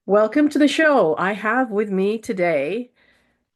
Welcome to the show. I have with me today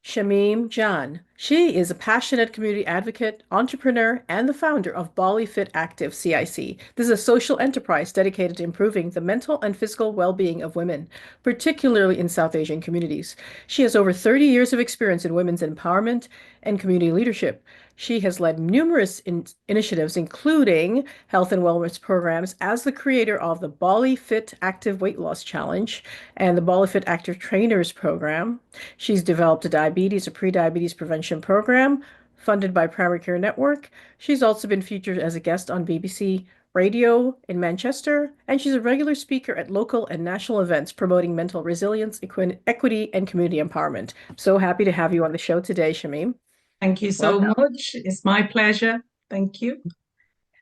Shamime Jan. She is a passionate community advocate, entrepreneur, and the founder of BollyFit Active CIC. This is a social enterprise dedicated to improving the mental and physical well-being of women, particularly in South Asian communities. She has over 30 years of experience in women's empowerment and community leadership. She has led numerous initiatives, including health and wellness programs, as the creator of the BollyFit Active Weight Loss Challenge and the BollyFit Active Trainers Program. She's developed a pre-diabetes prevention program funded by Primary Care Network. She's also been featured as a guest on BBC Radio in Manchester, and she's a regular speaker at local and national events promoting mental resilience, equity, and community empowerment. I'm so happy to have you on the show today, Shamim. Thank you so Welcome. much. It's my pleasure. Thank you.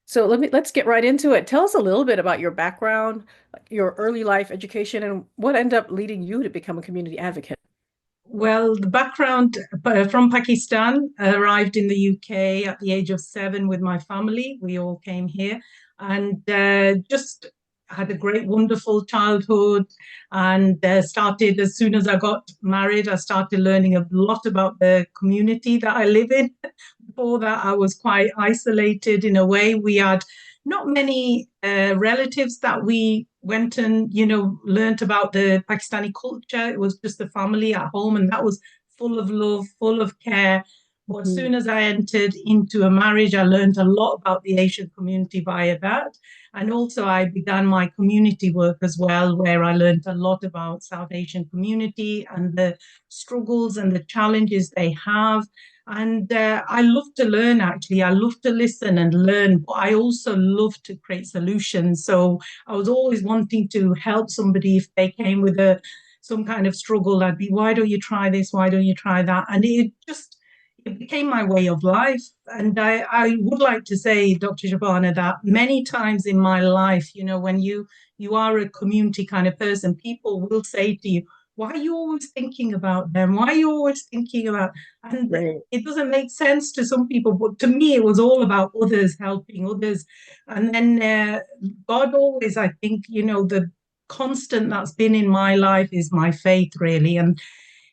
So let's get right into it. Tell us a little bit about your background, your early life education, and what ended up leading you to become a community advocate. Well, the background from Pakistan, arrived in the UK at the age of 7 with my family. We all came here and just had a great, wonderful childhood. And started as soon as I got married, I started learning a lot about the community that I live in. Before that, I was quite isolated in a way. We had not many relatives that we went and learned about the Pakistani culture. It was just the family at home, and that was full of love, full of care. But as Mhm. soon as I entered into a marriage, I learned a lot about the Asian community via that. And also I began my community work as well, where I learned a lot about South Asian community and the struggles and the challenges they have. And I love to learn, actually. I love to listen and learn, but I also love to create solutions. So I was always wanting to help somebody if they came with some kind of struggle. I'd be, why don't you try this? Why don't you try that? And it became my way of life. And I would like to say, Dr. Shabana, that many times in my life, when you are a community kind of person, people will say to you, why are you always thinking about them? Why are you always thinking about? And Right. it doesn't make sense to some people, but to me, it was all about others, helping others. And then God always, I think, the constant that's been in my life is my faith, really. And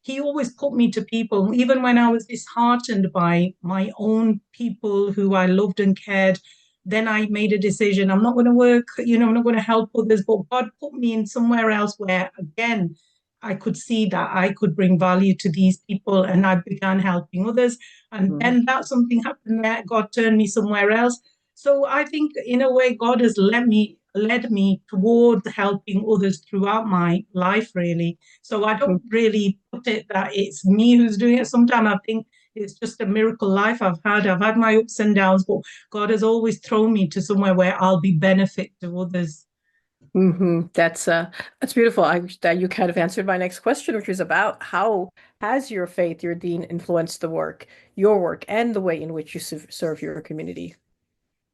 he always put me to people, even when I was disheartened by my own people who I loved and cared. Then I made a decision. I'm not going to work, I'm not going to help others, but God put me in somewhere else where, again, I could see that I could bring value to these people, and I began helping others. And Mhm. then that something happened there. God turned me somewhere else. So I think in a way God has led me toward helping others throughout my life, really. So I don't really put it that it's me who's doing it. Sometimes I think it's just a miracle life I've had. I've had my ups and downs, but God has always thrown me to somewhere where I'll be benefit to others. That's beautiful. That you kind of answered my next question, which was about how has your faith, your deen, influenced your work, and the way in which you serve your community.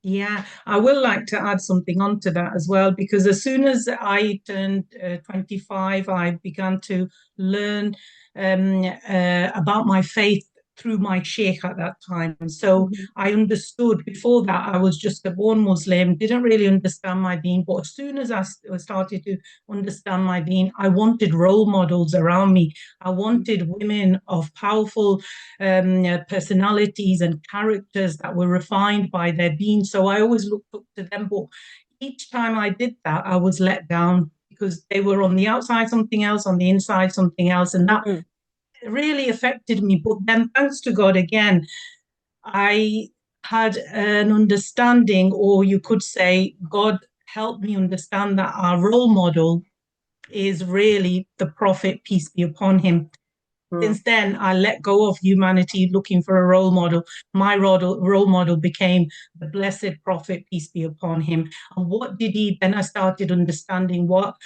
Yeah, I will like to add something onto that as well, because as soon as I turned 25, I began to learn about my faith through my sheikh at that time. So Mhm. I understood. Before that, I was just a born Muslim, didn't really understand my deen. But as soon as I started to understand my deen, I wanted role models around me. I wanted women of powerful personalities and characters that were refined by their being. So I always looked up to them. But each time I did that, I was let down because they were on the outside something else, on the inside something else. And that Mhm. really affected me. But then, thanks to God again, I had an understanding, or you could say, God helped me understand that our role model is really the Prophet, peace be upon him. Mhm. Since then, I let go of humanity looking for a role model. My role model became the blessed prophet, peace be upon him. And what did he? Then I started understanding what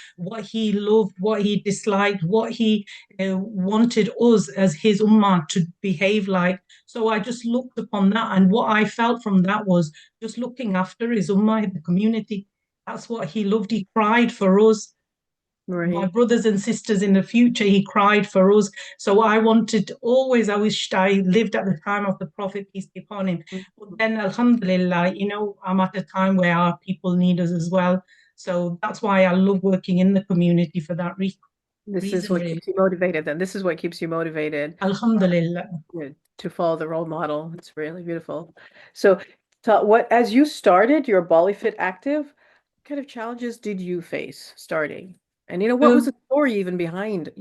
he loved, what he disliked, what he wanted us as his ummah to behave like. So I just looked upon that, and what I felt from that was just looking after his ummah, the community. That's what he loved. He cried for us, my Right. brothers and sisters in the future. He cried for us. So I wanted always, I wished I lived at the time of the Prophet, peace be upon him. But then, Alhamdulillah, I'm at a time where our people need us as well. So that's why I love working in the community for that reason. This is reason what really. keeps you motivated then. This is what keeps you motivated Alhamdulillah. to follow the role model. It's really beautiful. So, what as you started your BollyFit Active, what kind of challenges did you face starting? And what was So the story even behind,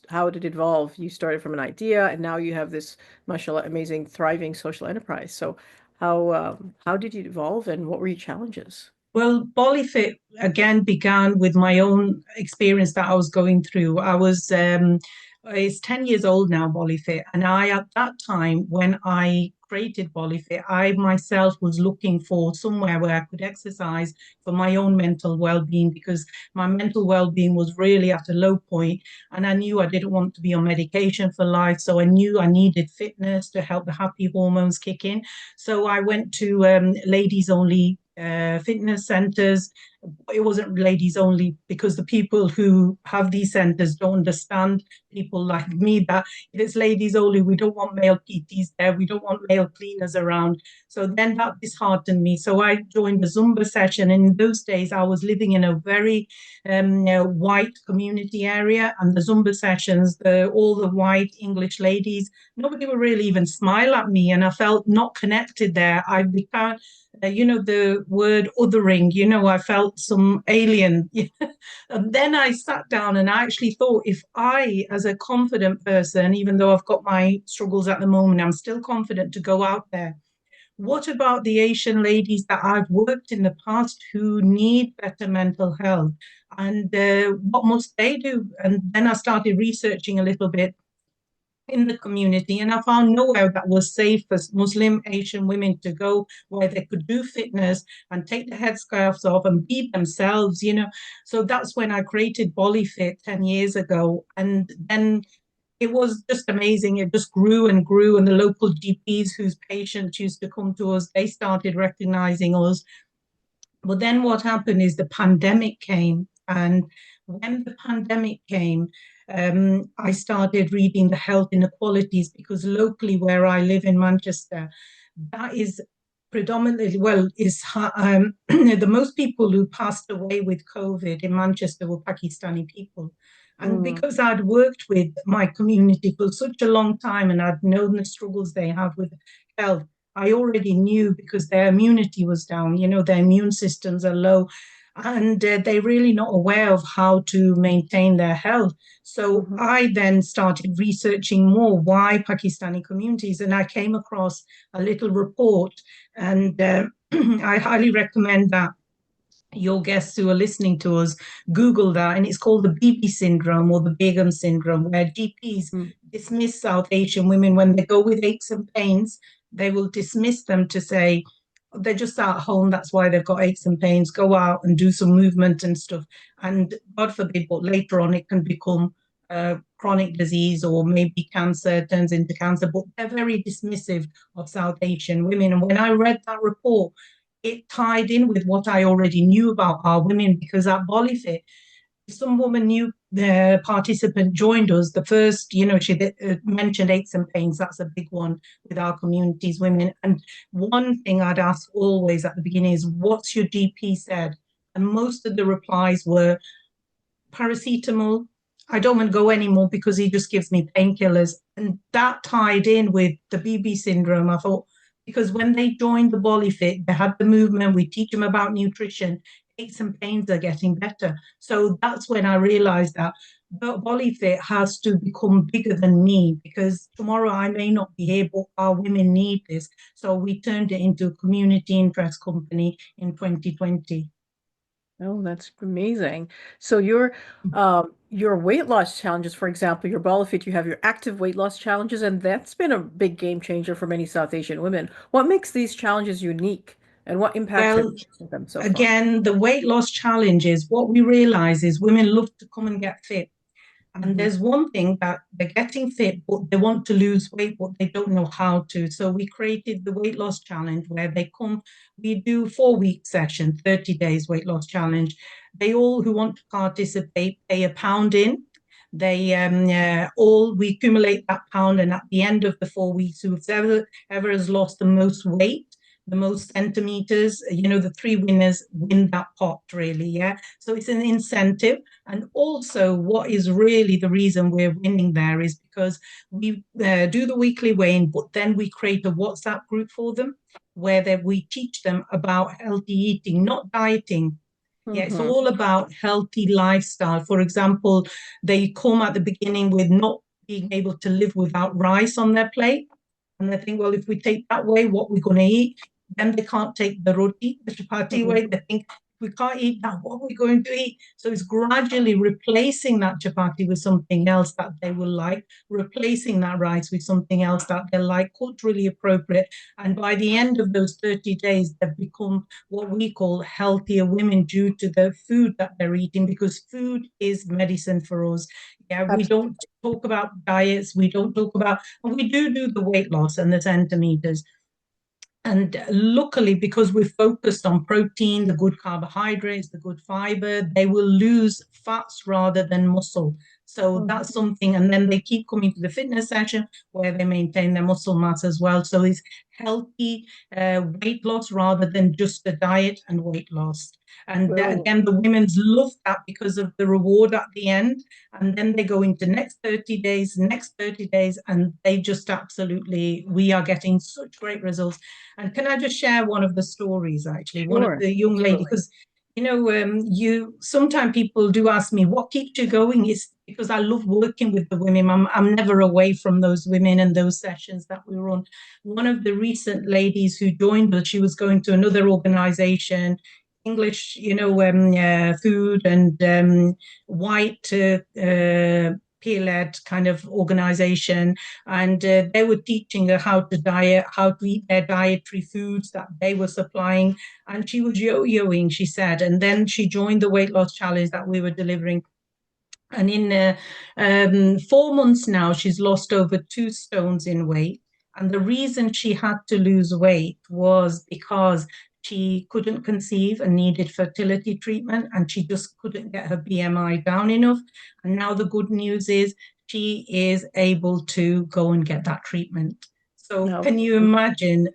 how did it evolve? You started from an idea and now you have this, mashallah, amazing, thriving social enterprise. So, how did you evolve and what were your challenges? Well, BollyFit again began with my own experience that I was going through. It's 10 years old now, BollyFit. And at that time, when I created BollyFit, I myself was looking for somewhere where I could exercise for my own mental well-being because my mental well-being was really at a low point, and I knew I didn't want to be on medication for life. So I knew I needed fitness to help the happy hormones kick in. So I went to ladies only fitness centers. It wasn't ladies only because the people who have these centers don't understand people like me that if it's ladies only, we don't want male PTs there, we don't want male cleaners around. So then that disheartened me. So I joined the Zumba session. And in those days, I was living in a very white community area, and the Zumba sessions, all the white English ladies, nobody would really even smile at me, and I felt not connected there. I became the word othering, I felt some alien. And then I sat down and I actually thought, if I, as a confident person, even though I've got my struggles at the moment, I'm still confident to go out there. What about the Asian ladies that I've worked in the past who need better mental health? And what must they do? And then I started researching a little bit in the community, and I found nowhere that was safe for Muslim Asian women to go where they could do fitness and take the headscarves off and be themselves. So that's when I created BollyFit 10 years ago. And then it was just amazing. It just grew and grew. And the local GPs whose patients used to come to us, they started recognizing us. But then what happened is the pandemic came. And when the pandemic came, I started reading the health inequalities because locally where I live in Manchester, that is predominantly, well, the most people who passed away with COVID in Manchester were Pakistani people. And Mm, because I'd worked with my community for such a long time and I'd known the struggles they have with health, I already knew because their immunity was down, their immune systems are low, and they're really not aware of how to maintain their health. So mhm, I then started researching more why Pakistani communities, and I came across a little report, and I highly recommend that your guests who are listening to us Google that, and it's called the BB syndrome or the Begum syndrome, where GPs mm, dismiss South Asian women when they go with aches and pains. They will dismiss them to say they're just at home, that's why they've got aches and pains. Go out and do some movement and stuff, and God forbid, but later on it can become chronic disease or maybe cancer turns into cancer. But they're very dismissive of South Asian women, and when I read that report, it tied in with what I already knew about our women because at BollyFit, some woman new the participant joined us. The first, she mentioned aches and pains. That's a big one with our community's women. And one thing I'd ask always at the beginning is, what's your GP said? And most of the replies were paracetamol. I don't want to go anymore because he just gives me painkillers. And that tied in with the BB syndrome. I thought, because when they joined the BollyFit, they had the movement, we teach them about nutrition, aches and pains are getting better. So that's when I realized that BollyFit has to become bigger than me because tomorrow I may not be here, but our women need this. So we turned it into a community interest company in 2020. oh, that's amazing. So your weight loss challenges, for example, your BollyFit, you have your active weight loss challenges, and that's been a big game changer for many South Asian women. What makes these challenges unique, and what impact have Well, you had them so far? again, the weight loss challenges, what we realize is women love to come and get fit. And Hmm. there's one thing that they're getting fit, but they want to lose weight, but they don't know how to. So we created the weight loss challenge where they come, we do 4 week session, 30 days weight loss challenge. They all who want to participate pay a pound in. They all we accumulate that pound, and at the end of the 4 weeks, whoever has lost the most weight, the most centimeters, the three winners win that pot, really. Yeah. So it's an incentive. And also, what is really the reason we're winning there is because we do the weekly weigh-in, but then we create a WhatsApp group for them where we teach them about healthy eating, not dieting. Yeah, it's Hmm. all about healthy lifestyle. For example, they come at the beginning with not being able to live without rice on their plate. And they think, well, if we take that way, what we're going to eat, then they can't take the roti, the chapati Hmm. way. They think, we can't eat that, what are we going to eat? So it's gradually replacing that chapati with something else that they will like, replacing that rice with something else that they like, culturally appropriate. And by the end of those 30 days, they've become what we call healthier women due to the food that they're eating, because food is medicine for us. Yeah, we don't Absolutely. talk about diets, we don't talk about, and we do the weight loss and the centimeters. And luckily, because we're focused on protein, the good carbohydrates, the good fiber, they will lose fats rather than muscle. So that's Mhm. something. And then they keep coming to the fitness session where they maintain their muscle mass as well. So it's healthy weight loss rather than just the diet and weight loss. And Brilliant. again, the women's love that because of the reward at the end. And then they go into next 30 days, and they just absolutely, we are getting such great results. And can I just share one of the stories, actually? One of Sure. the young ladies, Absolutely. because you sometimes people do ask me what keeps you going. Is because I love working with the women. I'm never away from those women and those sessions that we run. One of the recent ladies who joined us, she was going to another organization, English, food and white peer-led kind of organization, and they were teaching her how to diet, how to eat their dietary foods that they were supplying. And she was yo-yoing, she said, and then she joined the weight loss challenge that we were delivering. And in 4 months now, she's lost over 2 stones in weight. And the reason she had to lose weight was because she couldn't conceive and needed fertility treatment, and she just couldn't get her BMI down enough. And now the good news is she is able to go and get that treatment. So No. can you imagine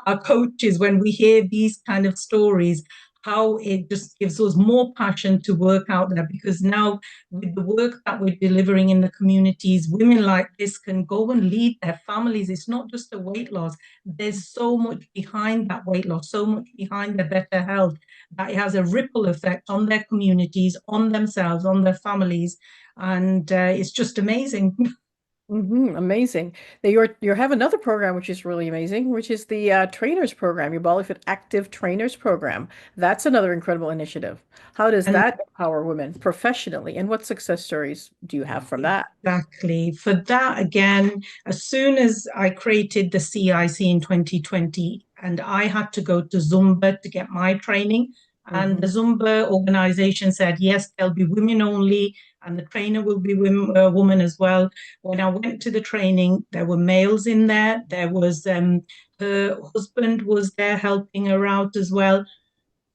our coaches, when we hear these kind of stories, how it just gives us more passion to work out there, because now with the work that we're delivering in the communities, women like this can go and lead their families. It's not just a weight loss. There's so much behind that weight loss, so much behind their better health, that it has a ripple effect on their communities, on themselves, on their families. And it's just amazing. Amazing. Now you have another program which is really amazing, which is the trainers program, your BollyFit Active Trainers program. That's another incredible initiative. How does And that empower women professionally, and what success stories do you have from that? exactly. For that, again, as soon as I created the CIC in 2020, and I had to go to Zumba to get my training, and the Hmm. Zumba organization said, yes, there'll be women only, and the trainer will be a woman as well. When I went to the training, there were males in there. There was her husband was there helping her out as well.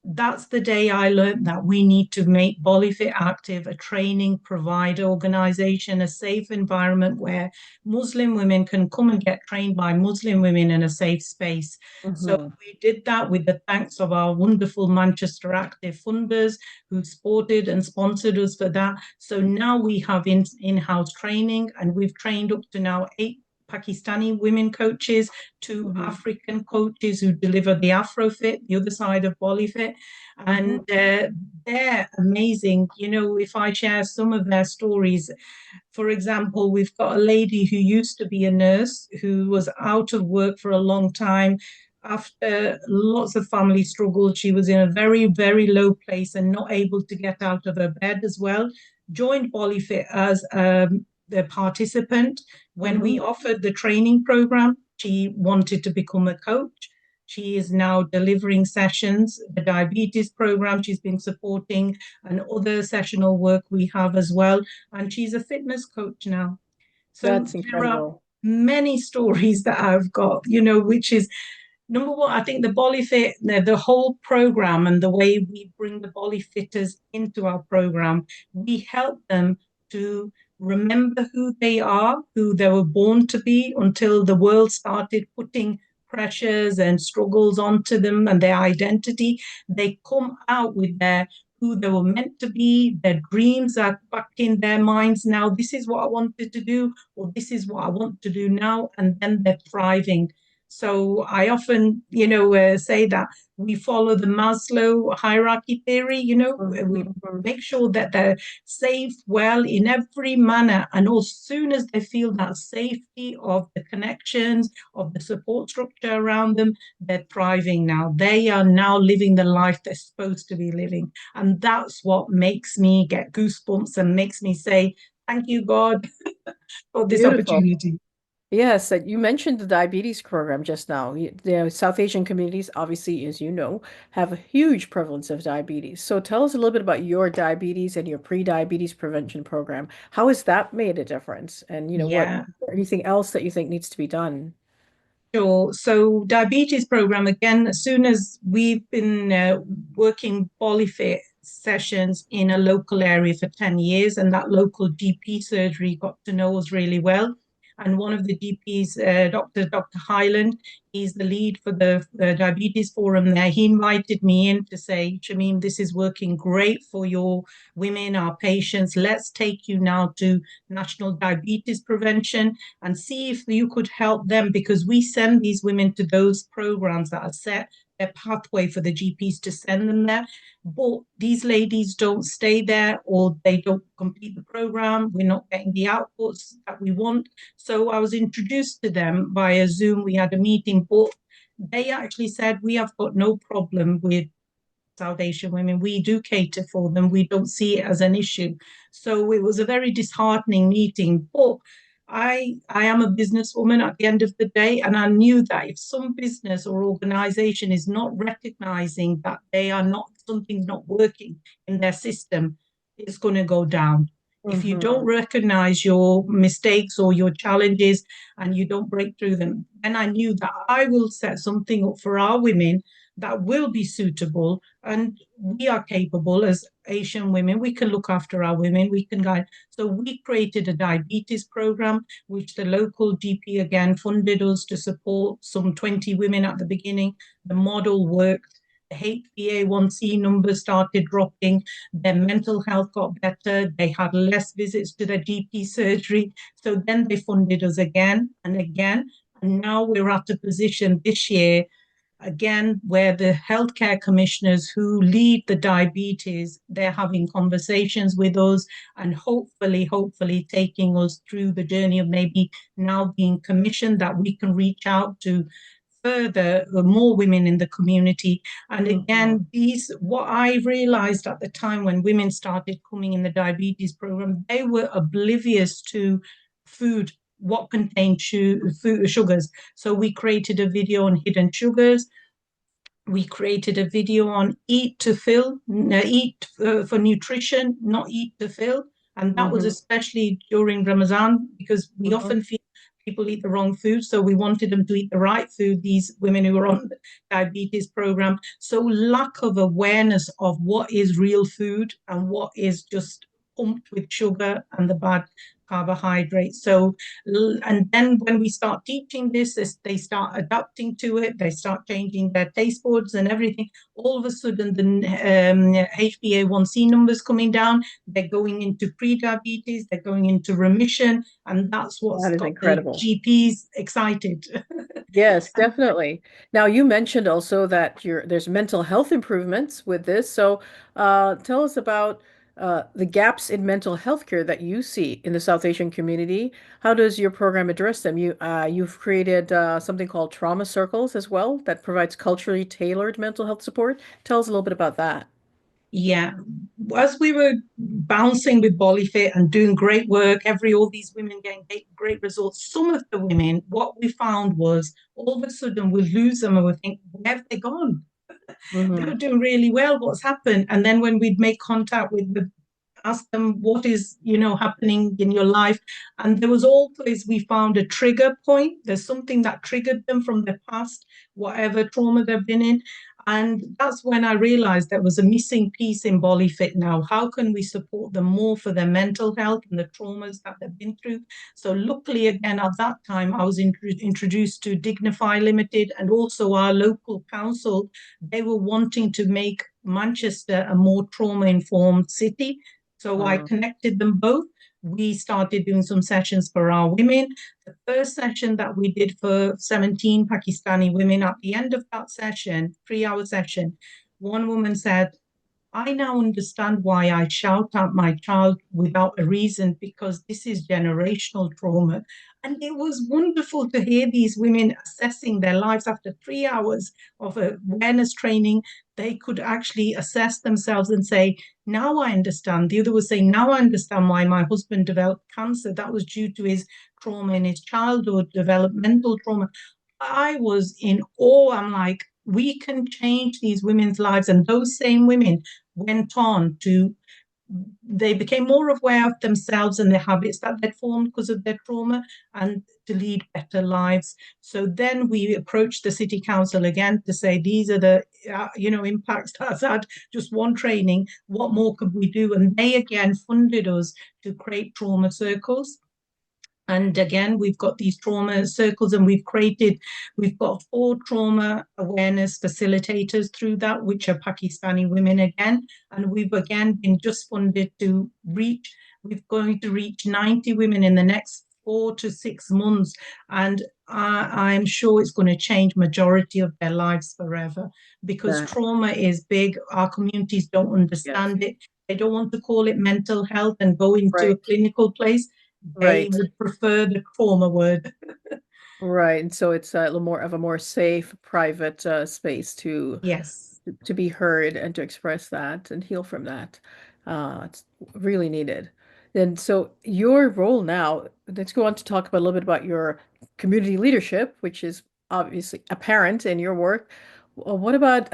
That's the day I learned that we need to make BollyFit Active a training provider organization, a safe environment where Muslim women can come and get trained by Muslim women in a safe space. So Hmm. we did that with the thanks of our wonderful Manchester Active funders who supported and sponsored us for that. So now we have in-house training, and we've trained up to now 8 Pakistani women coaches, 2 African coaches who deliver the Afrofit, the other side of BollyFit. And Hmm. they're amazing. If I share some of their stories, for example, we've got a lady who used to be a nurse who was out of work for a long time. After lots of family struggles, she was in a very, very low place and not able to get out of her bed as well. Joined BollyFit as the participant. When we Hmm. offered the training program, she wanted to become a coach. She is now delivering sessions, the diabetes program she's been supporting, and other sessional work we have as well. And she's a fitness coach now. So That's there are incredible. many stories that I've got, which is number one. I think the BollyFit, the whole program, and the way we bring the BollyFitters into our program, we help them to remember who they are, who they were born to be, until the world started putting pressures and struggles onto them and their identity. They come out with their who they were meant to be. Their dreams are back in their minds now. This is what I wanted to do, or this is what I want to do now, and then they're thriving. So I often, say that we follow the Maslow hierarchy theory. We Mhm. make sure that they're safe, well, in every manner. And as soon as they feel that safety of the connections, of the support structure around them, they're thriving now. They are now living the life they're supposed to be living. And that's what makes me get goosebumps and makes me say, thank you, God, for this Beautiful. opportunity. Yes, you mentioned the diabetes program just now. The South Asian communities, obviously, as you know, have a huge prevalence of diabetes. So tell us a little bit about your diabetes and your pre-diabetes prevention program. How has that made a difference? And Yeah. anything else that you think needs to be done? Sure. So diabetes program again, as soon as we've been working BollyFit sessions in a local area for 10 years, and that local GP surgery got to know us really well. And one of the GPs, Dr. Highland, he's the lead for the diabetes forum there. He invited me in to say, Shamim, this is working great for your women, our patients. Let's take you now to National Diabetes Prevention and see if you could help them, because we send these women to those programs that are set their pathway for the GPs to send them there. But these ladies don't stay there, or they don't complete the program. We're not getting the outputs that we want. So I was introduced to them via Zoom. We had a meeting, but they actually said, we have got no problem with South Asian women. We do cater for them. We don't see it as an issue. So it was a very disheartening meeting. But I am a businesswoman at the end of the day, and I knew that if some business or organization is not recognizing that they are not something's not working in their system, it's going to go down. If you don't Hmm. recognize your mistakes or your challenges and you don't break through them, then I knew that I will set something up for our women that will be suitable, and we are capable as Asian women. We can look after our women, we can guide. So we created a diabetes program, which the local GP again funded us to support some 20 women at the beginning. The model worked. The HbA1c numbers started dropping. Their mental health got better. They had less visits to their GP surgery. So then they funded us again and again. And now we're at a position this year again, where the healthcare commissioners who lead the diabetes, they're having conversations with us and hopefully taking us through the journey of maybe now being commissioned, that we can reach out to further more women in the community. And Hmm. again, these what I realized at the time when women started coming in the diabetes program, they were oblivious to food, what contained food, sugars. So we created a video on hidden sugars. We created a video on eat to fill, eat for nutrition, not eat to fill. And that was Hmm. especially during Ramadan, because we Hmm. often feel people eat the wrong food. So we wanted them to eat the right food, these women who were on the diabetes program. So lack of awareness of what is real food and what is just pumped with sugar and the bad carbohydrates. So, and then when we start teaching this, they start adapting to it, they start changing their taste buds and everything. All of a sudden, the HbA1c numbers coming down, they're going into pre-diabetes, they're going into remission, and that's what's That is got the incredible. GPs excited. Yes, definitely. Now, you mentioned also that there's mental health improvements with this. So, tell us about the gaps in mental health care that you see in the South Asian community. How does your program address them? You've created something called trauma circles as well that provides culturally tailored mental health support. Tell us a little bit about that. Yeah, as we were bouncing with BollyFit and doing great work, all these women getting great results. Some of the women, what we found was all of a sudden we lose them and we think, where have they gone? They were Hmm. doing really well. What's happened? And then when we'd make contact with ask them what is, happening in your life. And there was always, we found a trigger point. There's something that triggered them from their past, whatever trauma they've been in. And that's when I realized there was a missing piece in BollyFit now. How can we support them more for their mental health and the traumas that they've been through? So luckily, again, at that time, I was introduced to Dignify Limited and also our local council. They were wanting to make Manchester a more trauma-informed city. So I Mm, connected them both. We started doing some sessions for our women. The first session that we did for 17 Pakistani women, at the end of that session, 3 hour session, one woman said, I now understand why I shout at my child without a reason because this is generational trauma. And it was wonderful to hear these women assessing their lives after 3 hours of awareness training. They could actually assess themselves and say, now I understand. The other was saying, now I understand why my husband developed cancer. That was due to his trauma in his childhood, developmental trauma. I was in awe. I'm like, we can change these women's lives. And those same women went on to, they became more aware of themselves and the habits that they'd formed because of their trauma and to lead better lives. So then we approached the city council again to say, these are the, impacts that's had just one training. What more could we do? And they again funded us to create trauma circles. And again, we've got these trauma circles and we've got 4 trauma awareness facilitators through that, which are Pakistani women again. And we've again been just funded to we're going to reach 90 women in the next 4 to 6 months. And I'm sure it's going to change majority of their lives forever because that, trauma is big. Our communities don't yes. understand it. They don't want to call it mental health and go into a Right. clinical place. They Right. would prefer the trauma word. Right. And so it's a little more of a more safe, private space Yes, to be heard and to express that and heal from that. It's really needed. And so your role now, let's go on to talk about a little bit about your community leadership, which is obviously apparent in your work. What about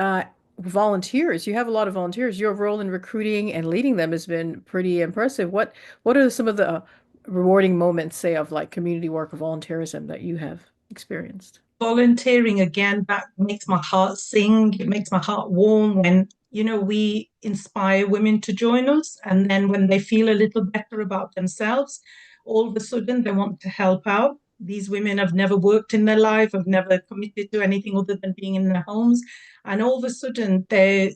volunteers? You have a lot of volunteers. Your role in recruiting and leading them has been pretty impressive. What are some of the rewarding moments, say, of like community work or volunteerism that you have experienced? volunteering again, that makes my heart sing. It makes my heart warm when, we inspire women to join us. And then when they feel a little better about themselves, all of a sudden they want to help out. These women have never worked in their life, have never committed to anything other than being in their homes. And all of a sudden they're,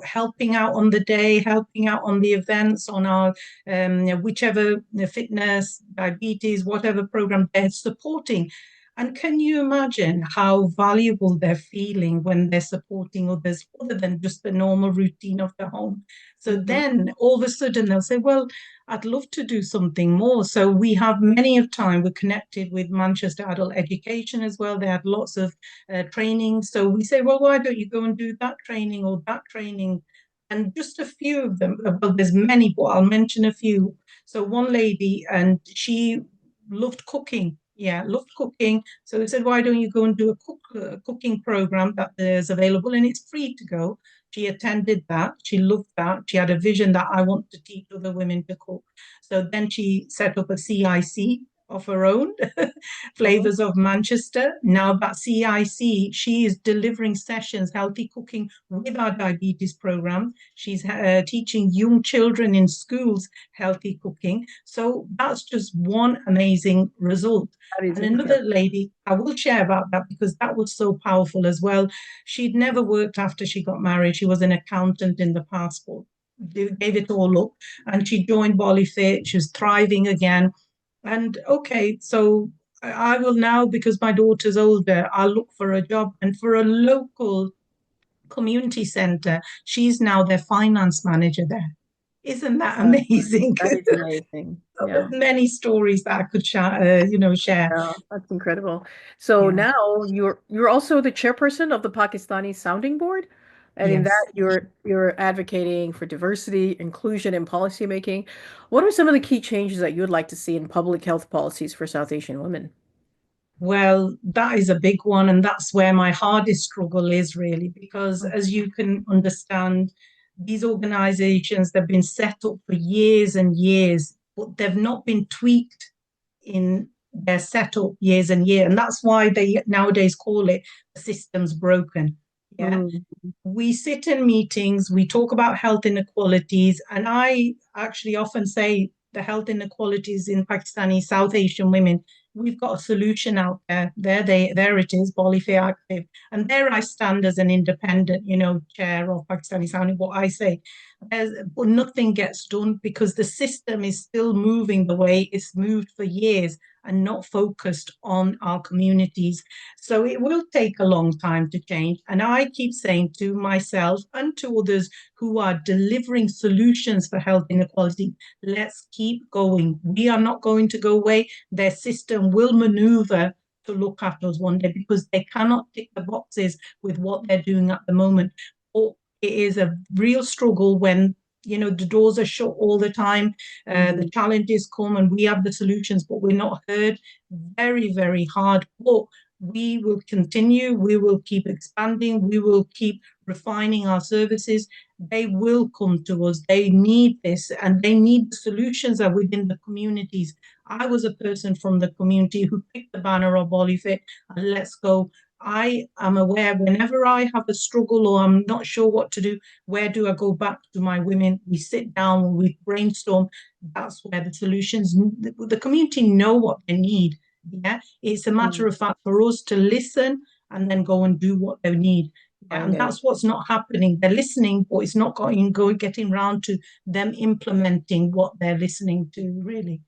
helping out on the day, helping out on the events, on our whichever fitness, diabetes, whatever program they're supporting. And can you imagine how valuable they're feeling when they're supporting others other than just the normal routine of the home? So Hmm. then all of a sudden they'll say, well, I'd love to do something more. So we have many of time, we're connected with Manchester Adult Education as well. They had lots of training. So we say, well, why don't you go and do that training or that training? And just a few of them, well, there's many, but I'll mention a few. So one lady, and she loved cooking. Yeah, loved cooking. So they said, why don't you go and do a cooking program that is available and it's free to go. She attended that. She loved that. She had a vision that I want to teach other women to cook. So then she set up a CIC of her own, Hmm. Flavors of Manchester. Now that CIC, she is delivering sessions, healthy cooking with our diabetes program. She's teaching young children in schools healthy cooking. So that's just one amazing result. That is And another incredible. lady, I will share about that because that was so powerful as well. She'd never worked after she got married. She was an accountant in the past, but gave it all up. And she joined BollyFit. She was thriving again. And okay, so I will now, because my daughter's older, I'll look for a job. And for a local community center, she's now their finance manager there. Isn't that Oh, amazing? that is amazing. So Yeah. there's many stories that I could share. Yeah, that's incredible. So Yeah. now you're also the chairperson of the Pakistani Sounding Board, and in that Yes. you're advocating for diversity, inclusion, and policy making. What are some of the key changes that you would like to see in public health policies for South Asian women? Well, that is a big one, and that's where my hardest struggle is really, because as Mhm. you can understand, these organizations, they've been set up for years and years, but they've not been tweaked in their setup years and years. And that's why they nowadays call it the system's broken. Yeah. Mm, We sit in meetings, we talk about health inequalities, and I actually often say the health inequalities in Pakistani South Asian women, we've got a solution out there. There it is, BollyFit Active. And there I stand as an independent, chair of Pakistani South. What I say, but nothing gets done because the system is still moving the way it's moved for years and not focused on our communities. So it will take a long time to change. And I keep saying to myself and to others who are delivering solutions for health inequality, let's keep going. We are not going to go away. Their system will maneuver to look at us one day because they cannot tick the boxes with what they're doing at the moment. Or it is a real struggle when the doors are shut all the time. The mhm. challenges come and we have the solutions, but we're not heard. Very, very hard. But we will continue. We will keep expanding. We will keep refining our services. They will come to us. They need this and they need the solutions are within the communities. I was a person from the community who picked the banner of BollyFit and let's go. I am aware whenever I have a struggle or I'm not sure what to do, where do I go back to my women? We sit down, we brainstorm. That's where the solutions, the community know what they need. Yeah, it's a matter Mm, of fact for us to listen and then go and do what they need. Yeah, find and it. that's what's not happening. They're listening, but it's not getting round to them implementing what they're listening to, really.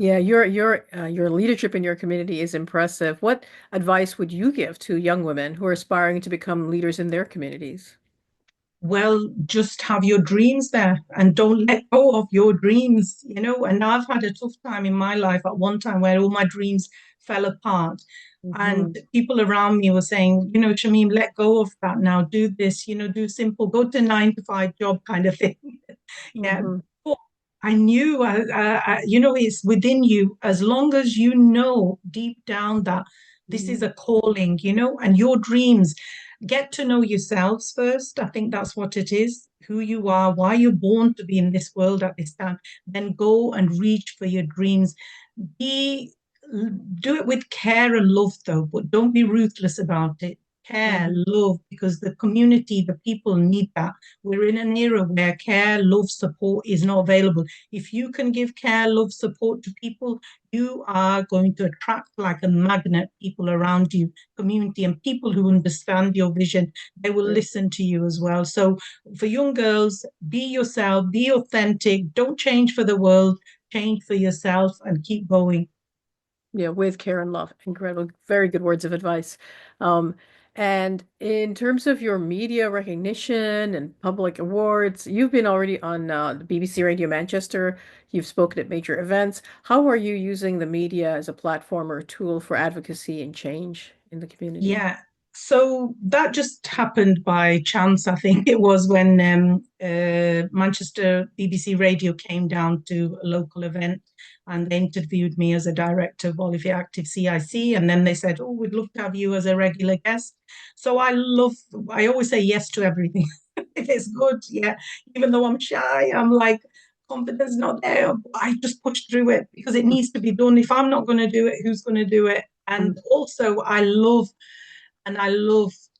Yeah, your leadership in your community is impressive. What advice would you give to young women who are aspiring to become leaders in their communities? Well, just have your dreams there and don't let go of your dreams. And I've had a tough time in my life at one time where all my dreams fell apart. And Hmm. people around me were saying, Shamim, let go of that now. Do this, do simple, go to 9 to 5 job kind of thing. Yeah. Hmm. But I knew, it's within you as long as you know deep down that this is a calling, and your dreams get to know yourselves first. I think that's what it is, who you are, why you're born to be in this world at this time. Then go and reach for your dreams. Be Do it with care and love though, but don't be ruthless about it. Care, Hmm. love, because the community, the people need that. We're in an era where care, love, support is not available. If you can give care, love, support to people, you are going to attract like a magnet people around you, community, and people who understand your vision. They will listen to you as well. So for young girls, be yourself, be authentic, don't change for the world, change for yourself and keep going. Yeah, with care and love. Incredible. Very good words of advice. Um, and in terms of your media recognition and public awards, you've been already on the BBC Radio Manchester. You've spoken at major events. How are you using the media as a platform or tool for advocacy and change in the community? Yeah. So that just happened by chance. I think it was when Manchester BBC Radio came down to a local event and they interviewed me as a director of BollyFit Active CIC. And then they said, "Oh, we'd love to have you as a regular guest." So I always say yes to everything. If it's good, yeah. Even though I'm shy, I'm like, confidence not there. I just push through it because it needs to be done. If I'm not going to do it, who's going to do it? And Mhm. also, I love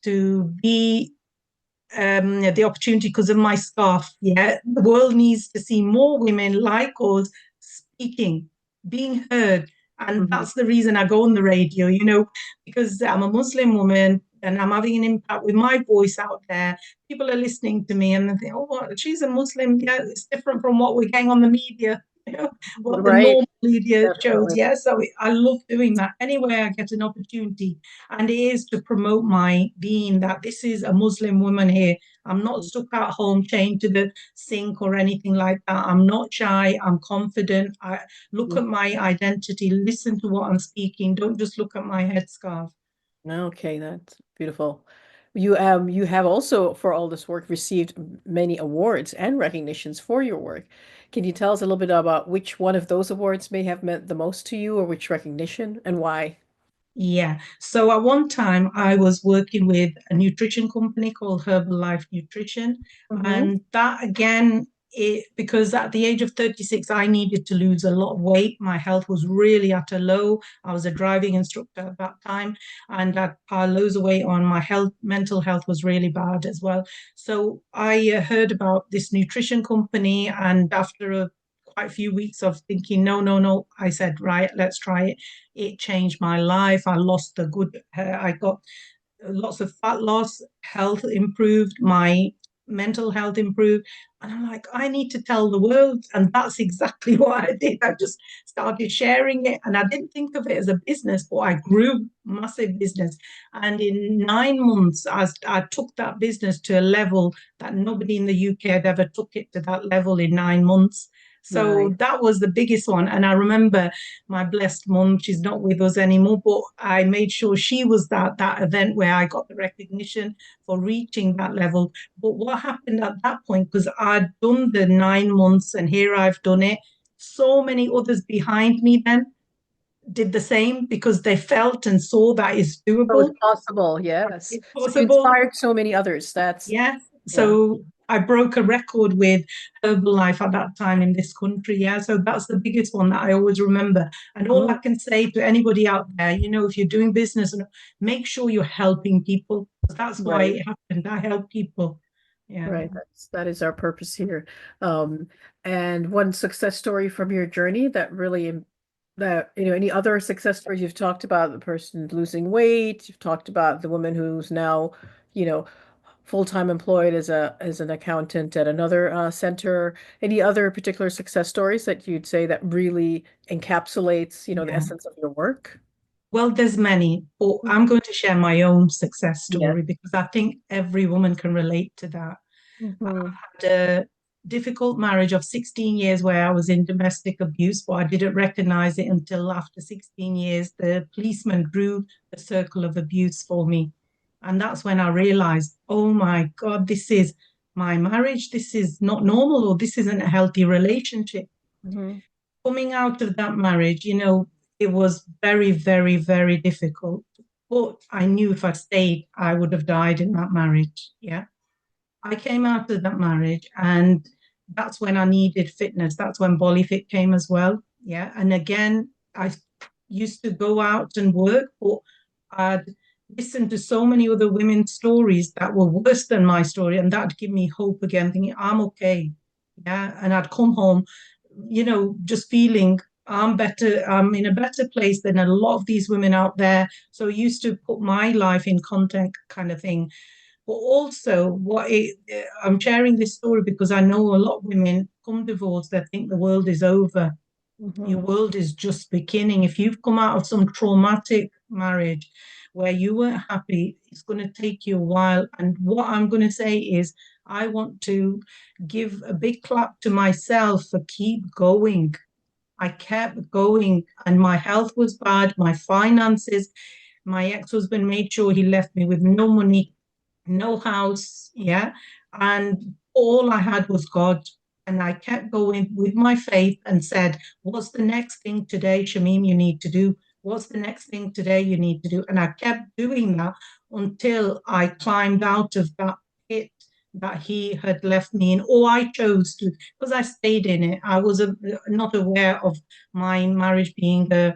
to be the opportunity because of my scarf. Yeah, the world needs to see more women like us speaking, being heard, and Mhm. that's the reason I go on the radio. Because I'm a Muslim woman and I'm having an impact with my voice out there. People are listening to me and they think, "Oh, what? She's a Muslim. Yeah, it's different from what we're getting on the media." What the Right, normal media shows. definitely. Yeah, so I love doing that anywhere I get an opportunity, and it is to promote my being that this is a Muslim woman here. I'm not stuck at home chained to the sink or anything like that. I'm not shy. I'm confident. I look Mhm. at my identity, listen to what I'm speaking. Don't just look at my headscarf. Okay, that's beautiful. You have also, for all this work, received many awards and recognitions for your work. Can you tell us a little bit about which one of those awards may have meant the most to you, or which recognition and why? Yeah. So at one time, I was working with a nutrition company called Herbalife Nutrition. Mm-hmm. And that again, because at the age of 36, I needed to lose a lot of weight. My health was really at a low. I was a driving instructor at that time, and I piled loads of weight on. My health, mental health was really bad as well. So I heard about this nutrition company, and after quite a few weeks of thinking, no, no, no, I said, right, let's try it. It changed my life. I lost the good, I got lots of fat loss, health improved, my mental health improved. And I'm like, I need to tell the world. And that's exactly what I did. I just started sharing it. And I didn't think of it as a business, but I grew massive business. And in 9 months, I took that business to a level that nobody in the UK had ever took it to that level in 9 months. Nice. So that was the biggest one. And I remember my blessed mum, she's not with us anymore, but I made sure she was that event where I got the recognition for reaching that level. But what happened at that point, because I'd done the 9 months and here I've done it, so many others behind me then did the same because they felt and saw that it's So it's doable, possible, yes. it's So you possible. inspired so many others. That's, Yes. yeah. So I broke a record with Herbalife at that time in this country. Yeah. So that's the biggest one that I always remember. And all I Mm, can say to anybody out there, if you're doing business, make sure you're helping people. That's why right. it happened. I help people. Yeah. Right. That is our purpose here. Um, and one success story from your journey that really that any other success stories you've talked about the person losing weight, you've talked about the woman who's now, you know, full-time employed as an accountant at another center. Any other particular success stories that you'd say that really encapsulates, the Yeah. essence of your work? Well, there's many, but I'm going to share my own success Yeah. story because I think every woman can relate to that. I Hmm. had a difficult marriage of 16 years where I was in domestic abuse, but I didn't recognize it until after 16 years. The policeman drew the circle of abuse for me. And that's when I realized, oh my God, this is my marriage. This is not normal, or this isn't a healthy relationship. Hmm. Coming out of that marriage, it was very, very, very difficult. But I knew if I stayed, I would have died in that marriage. Yeah. I came out of that marriage, and that's when I needed fitness. That's when BollyFit came as well. Yeah. And again, I used to go out and work, but I'd listened to so many other women's stories that were worse than my story, and that'd give me hope again, thinking, I'm okay. Yeah. And I'd come home, just feeling I'm better, I'm in a better place than a lot of these women out there. So I used to put my life in context kind of thing. But also, I'm sharing this story because I know a lot of women come divorce, they think the world is over. Your Hmm. world is just beginning. If you've come out of some traumatic marriage where you weren't happy, it's going to take you a while. And what I'm going to say is, I want to give a big clap to myself for keep going. I kept going, and my health was bad, my finances. My ex-husband made sure he left me with no money, no house, yeah. And all I had was God. And I kept going with my faith and said, what's the next thing today, Shamim, you need to do? What's the next thing today you need to do? And I kept doing that until I climbed out of that pit that he had left me in, or I chose to, because I stayed in it. I was not aware of my marriage being a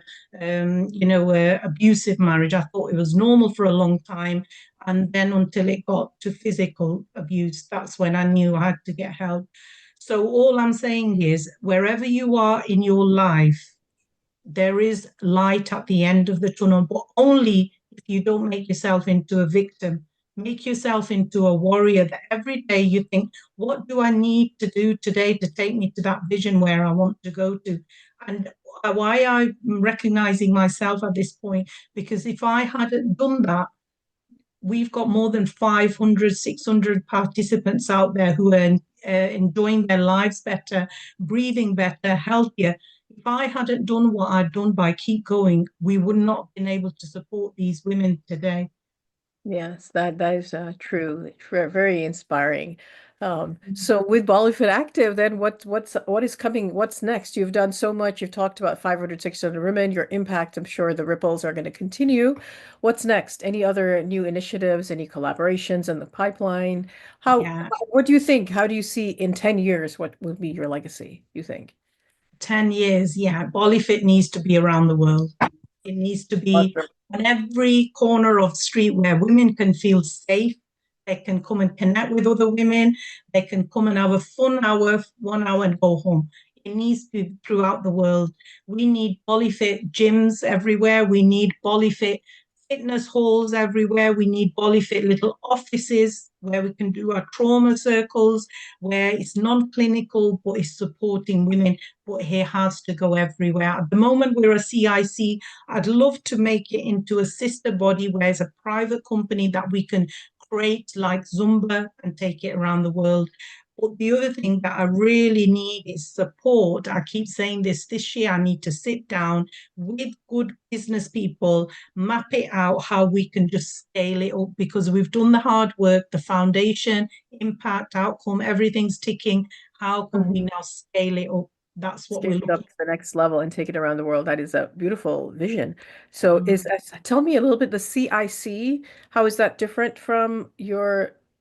abusive marriage. I thought it was normal for a long time, and then until it got to physical abuse, that's when I knew I had to get help. So all I'm saying is, wherever you are in your life, there is light at the end of the tunnel, but only if you don't make yourself into a victim. Make yourself into a warrior that every day you think, what do I need to do today to take me to that vision where I want to go to? And why I'm recognizing myself at this point, because if I hadn't done that, we've got more than 500, 600 participants out there who are enjoying their lives better, breathing better, healthier. If I hadn't done what I'd done by keep going, we would not have been able to support these women today. Yes, that is true. Very inspiring. So with BollyFit Active, then what is coming? What's next? You've done so much. You've talked about 500, 600 women. Your impact, I'm sure the ripples are going to continue. What's next? Any other new initiatives? Any collaborations in the pipeline? Yeah, What do you think? How do you see in 10 years? What will be your legacy, you think? 10 years. Yeah, BollyFit needs to be around the world. It needs to be Awesome. on every corner of the street where women can feel safe. They can come and connect with other women. They can come and have a fun hour, 1 hour, and go home. It needs to be throughout the world. We need BollyFit gyms everywhere. We need BollyFit fitness halls everywhere. We need BollyFit little offices where we can do our trauma circles, where it's non-clinical, but it's supporting women, but it has to go everywhere. At the moment, we're a CIC. I'd love to make it into a sister body where it's a private company that we can create like Zumba and take it around the world. But the other thing that I really need is support. I keep saying this year, I need to sit down with good business people, map it out how we can just scale it up because we've done the hard work, the foundation, impact, outcome, everything's ticking. How can we Mhm. now scale it up? That's what Scale we're it up looking to the next level and take it around the world. That is a beautiful vision. So for. tell me a little bit the CIC, how is that different from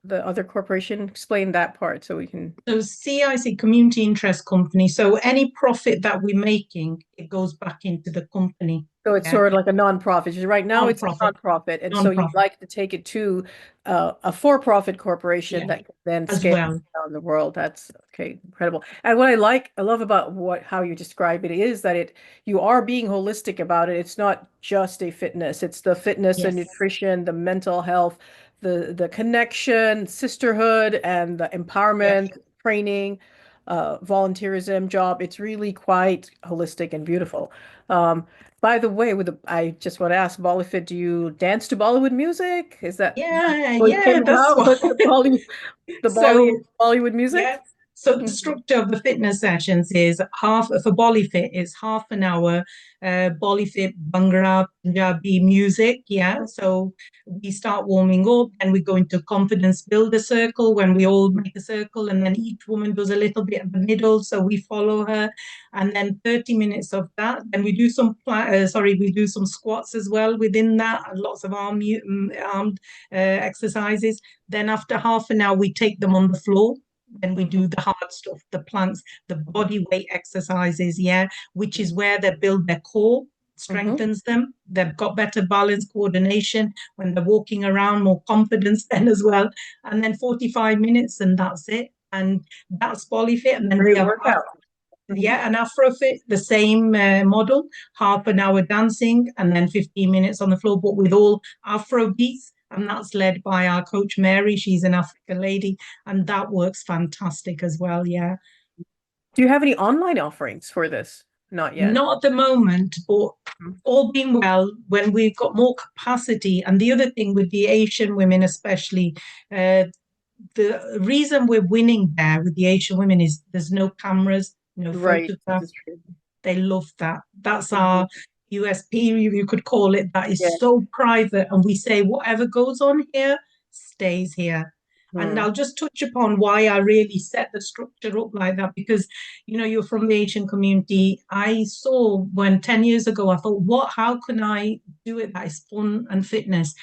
the other corporation? Explain that part so we can. So CIC, community interest company. So any profit that we're making, it goes back into the company. So it's Yeah, sort of like a nonprofit. Right now, it's a non-profit, nonprofit, and so you'd non-profit. like to take it to a for-profit corporation Yeah, that can then as scale well. around the world. That's okay, incredible. And what I love about how you describe it is that you are being holistic about it. It's not just a fitness; it's the fitness and Yes, nutrition, the mental health, the connection, sisterhood, and the yeah, empowerment, training, volunteerism, job. It's really quite holistic and beautiful. Um, by the way, I just want to ask, Bollywood, do you dance to Bollywood music? Is that yeah, how it yeah. came That's about? what. What's So Bollywood yeah. music? So the Mhm. structure of the fitness sessions is half for BollyFit is half an hour BollyFit Bhangra Punjabi music. Yeah. So we start warming up and we go into confidence builder circle when we all make a circle and then each woman does a little bit in the middle. So we follow her. And then 30 minutes of that. Then we do we do some squats as well within that and lots of armed exercises. Then after half an hour, we take them on the floor. Then we Mhm. do the hard stuff, the planks, the body weight exercises, yeah, which is where they build their core, Mhm. strengthens them. They've got better balance, coordination when they're walking around, more confidence then as well. And then 45 minutes, and that's it. And that's BollyFit. And then we Great have workout. Mhm. yeah, an Afrofit, the same model, half an hour dancing and then 15 minutes on the floor, but with all Afro beats. And that's led by our coach Mary. She's an African lady, and that works fantastic as well. Yeah. Do you have any online offerings for this? Not yet. Not at the moment, but Mhm. all being well, when we've got more capacity. And the other thing with the Asian women, especially, uh, the reason we're winning there with the Asian women is there's no cameras, no Right. This photographs. is true. They love that. That's Mhm. our USP, you could call it. That is Yeah. so private. And we say whatever goes on here stays here. And Hmm. I'll just touch upon why I really set the structure up like that because, you're from the Asian community. I saw when 10 years ago, I thought, how can I do it that is fun and fitness?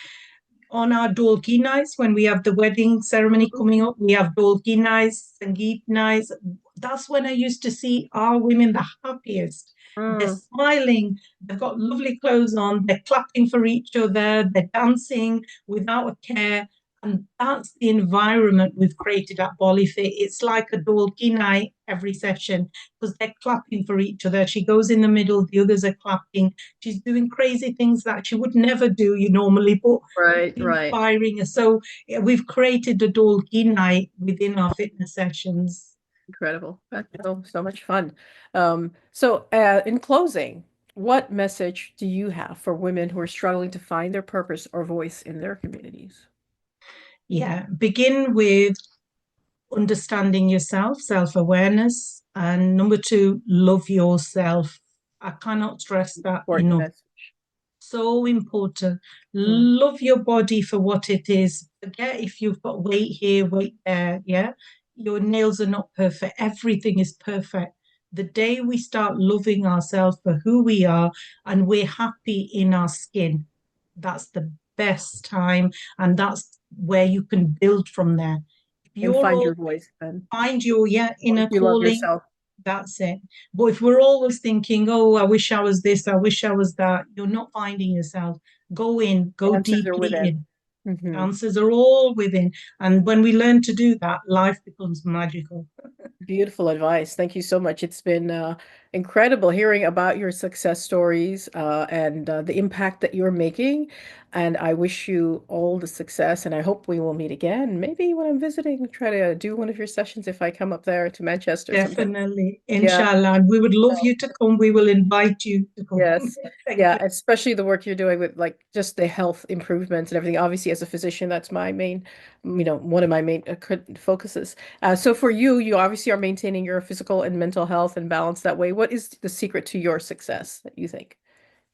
On our Dolki nights, when we have the wedding ceremony Mhm. coming up, we have Dolki nights, Sangeet nights. That's when I used to see our women the happiest. They're Mm. smiling, they've got lovely clothes on, they're clapping for each other, they're dancing without a care. And that's the environment we've created at BollyFit. It's like a Dolki night every session because they're clapping for each other. She goes in the middle, the others are clapping. She's doing crazy things that she would never do, you normally, but Right, right. inspiring us. So yeah, we've created a Dolki night within our fitness sessions. Incredible. That's so much fun. In closing, what message do you have for women who are struggling to find their purpose or voice in their communities? Yeah, begin with understanding yourself, self awareness. And number two, love yourself. I cannot stress that Important enough. message. so important. Mm. Love your body for what it is. Forget if you've got weight here, weight there. Yeah. Your nails are not perfect. Everything is perfect. The day we start loving ourselves for who we are and we're happy in our skin, that's the best time. And that's where you can build from there. If And you're find all your voice then. find your Once inner you love calling, yourself. that's it. But if we're always thinking, oh, I wish I was this, I wish I was that, you're not finding yourself. Go in, go Answers are deeply within. in. The Hmm. answers are all within. And when we learn to do that, life becomes magical. Beautiful advice. Thank you so much. It's been incredible hearing about your success stories and the impact that you're making. And I wish you all the success. And I hope we will meet again. Maybe when I'm visiting, try to do one of your sessions if I come up there to Manchester sometime. Definitely. Yeah. Inshallah. And we would love you to come. We will invite you to come. Yes. Thank Yeah, you. especially the work you're doing with like just the health improvements and everything. Obviously, as a physician, that's my main, one of my main focuses. So for you, you obviously are maintaining your physical and mental health and balance that way. What is the secret to your success that you think?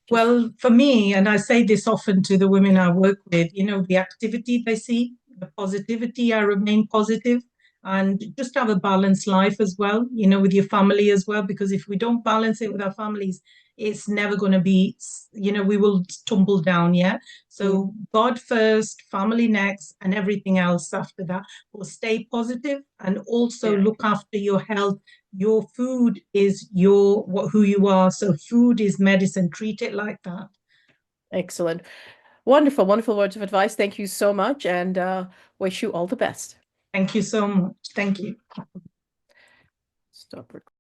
Just Well, for me, and I say this often to the women I work with, the activity they see, the positivity, I remain positive, and just have a balanced life as well, with your family as well. Because if we don't balance it with our families, it's never going to be, we will tumble down. Yeah. mm, So God first, family next, and everything else after that. But stay positive and also yeah, look after your health. Your food is who you are. So food is medicine. Treat it like that. excellent. Wonderful, wonderful words of advice. Thank you so much and wish you all the best. Thank you so much. Thank you. Stop recording.